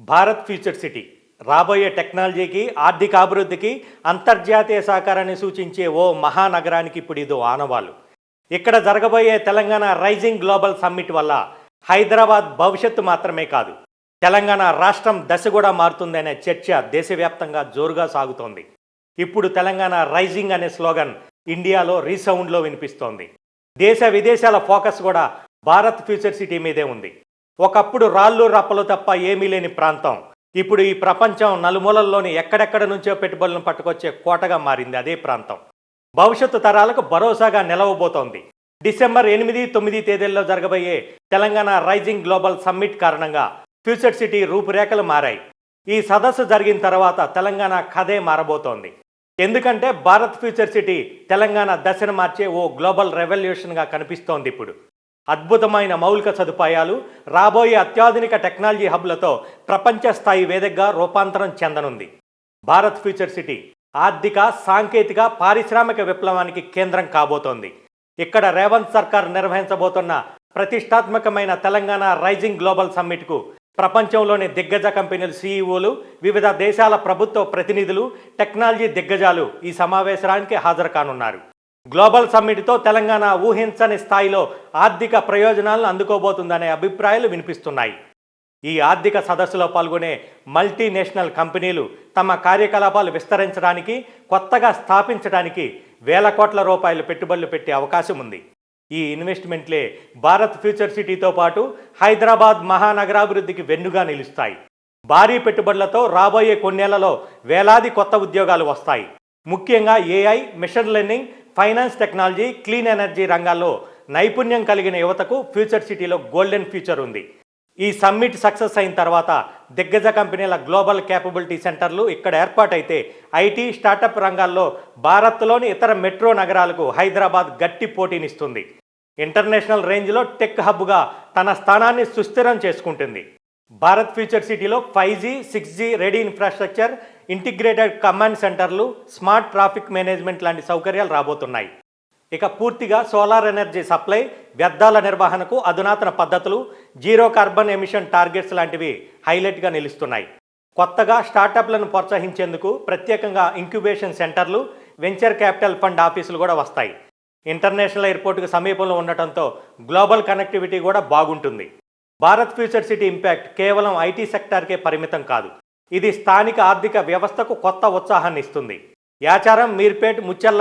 Bharat future city రాబోయే టెక్నాలజీకి ఆర్థిక అభివృద్ధికి అంతర్జాతీయ సహకారాన్ని సూచించే ఓ మహానగరానికి ఇప్పుడు ఇదో ఆనవాలు. ఇక్కడ జరగబోయే తెలంగాణ రైజింగ్ గ్లోబల్ సమ్మిట్ వల్ల హైదరాబాద్ భవిష్యత్తు మాత్రమే కాదు, తెలంగాణ రాష్ట్రం దశ కూడా మారుతుందనే చర్చ దేశవ్యాప్తంగా జోరుగా సాగుతోంది. ఇప్పుడు తెలంగాణ రైజింగ్ అనే స్లోగన్ ఇండియాలో రీసౌండ్లో వినిపిస్తోంది. దేశ విదేశాల ఫోకస్ కూడా భారత్ ఫ్యూచర్ సిటీ మీదే ఉంది. ఒకప్పుడు రాళ్ళు రప్పలు తప్ప ఏమీ లేని ప్రాంతం ఇప్పుడు ఈ ప్రపంచం నలుమూలల్లోని ఎక్కడెక్కడ నుంచో పెట్టుబడులను పట్టుకొచ్చే కోటగా మారింది. అదే ప్రాంతం భవిష్యత్తు తరాలకు భరోసాగా నిలవబోతోంది. డిసెంబర్ 8, 9 తేదీల్లో జరగబోయే తెలంగాణ రైజింగ్ గ్లోబల్ సమ్మిట్ కారణంగా ఫ్యూచర్ సిటీ రూపురేఖలు మారాయి. ఈ సదస్సు జరిగిన తర్వాత తెలంగాణ కథే మారబోతోంది. ఎందుకంటే భారత్ ఫ్యూచర్ సిటీ తెలంగాణ దశను మార్చే ఓ గ్లోబల్ రెవల్యూషన్గా కనిపిస్తోంది. ఇప్పుడు అద్భుతమైన మౌలిక సదుపాయాలు, రాబోయే అత్యాధునిక టెక్నాలజీ హబ్లతో ప్రపంచ స్థాయి వేదికగా రూపాంతరం చెందనుంది. భారత్ ఫ్యూచర్ సిటీ ఆర్థిక, సాంకేతిక, పారిశ్రామిక విప్లవానికి కేంద్రం కాబోతోంది. ఇక్కడ రేవంత్ సర్కార్ నిర్వహించబోతున్న ప్రతిష్టాత్మకమైన తెలంగాణ రైజింగ్ గ్లోబల్ సమ్మిట్కు ప్రపంచంలోని దిగ్గజ కంపెనీల సీఈఓలు, వివిధ దేశాల ప్రభుత్వ ప్రతినిధులు, టెక్నాలజీ దిగ్గజాలు ఈ సమావేశానికి హాజరు కానున్నారు. గ్లోబల్ సమ్మిట్తో తెలంగాణ ఊహించని స్థాయిలో ఆర్థిక ప్రయోజనాలను అందుకోబోతుందనే అభిప్రాయాలు వినిపిస్తున్నాయి. ఈ ఆర్థిక సదస్సులో పాల్గొనే మల్టీనేషనల్ కంపెనీలు తమ కార్యకలాపాలు విస్తరించడానికి, కొత్తగా స్థాపించడానికి వేల కోట్ల రూపాయల పెట్టుబడులు పెట్టే అవకాశం ఉంది. ఈ ఇన్వెస్ట్మెంట్లే భారత్ ఫ్యూచర్ సిటీతో పాటు హైదరాబాద్ మహానగరాభివృద్ధికి వెన్నుగా నిలుస్తాయి. భారీ పెట్టుబడులతో రాబోయే కొన్నేళ్లలో వేలాది కొత్త ఉద్యోగాలు వస్తాయి. ముఖ్యంగా AI, machine learning, finance technology, clean energy రంగాల్లో నైపుణ్యం కలిగిన యువతకు ఫ్యూచర్ సిటీలో గోల్డెన్ ఫ్యూచర్ ఉంది. ఈ సమ్మిట్ సక్సెస్ అయిన తర్వాత దిగ్గజ కంపెనీల గ్లోబల్ క్యాపబిలిటీ సెంటర్లు ఇక్కడ ఏర్పాటైతే ఐటీ, స్టార్టప్ రంగాల్లో భారత్లోని ఇతర మెట్రో నగరాలకు హైదరాబాద్ గట్టి పోటీనిస్తుంది. ఇంటర్నేషనల్ రేంజ్లో టెక్ హబ్గా తన స్థానాన్ని సుస్థిరం చేసుకుంటుంది. భారత్ ఫ్యూచర్ సిటీలో 5G, 6G ready infrastructure, integrated command సెంటర్లు, స్మార్ట్ ట్రాఫిక్ మేనేజ్మెంట్ లాంటి సౌకర్యాలు రాబోతున్నాయి. ఇక పూర్తిగా సోలార్ ఎనర్జీ సప్లై, వ్యర్థాల నిర్వహణకు అధునాతన పద్ధతులు, జీరో కార్బన్ ఎమిషన్ టార్గెట్స్ లాంటివి హైలైట్గా నిలుస్తున్నాయి. కొత్తగా స్టార్టప్లను ప్రోత్సహించేందుకు ప్రత్యేకంగా ఇంక్యుబేషన్ సెంటర్లు, వెంచర్ క్యాపిటల్ ఫండ్ ఆఫీసులు కూడా వస్తాయి. ఇంటర్నేషనల్ ఎయిర్పోర్టుకు సమీపంలో ఉండటంతో గ్లోబల్ కనెక్టివిటీ కూడా బాగుంటుంది. భారత్ ఫ్యూచర్ సిటీ ఇంపాక్ట్ కేవలం ఐటీ సెక్టార్కే పరిమితం కాదు. ఇది స్థానిక ఆర్థిక వ్యవస్థకు కొత్త ఉత్సాహాన్ని ఇస్తుంది. యాచారం, మీర్పేట్, ముచ్చర్ల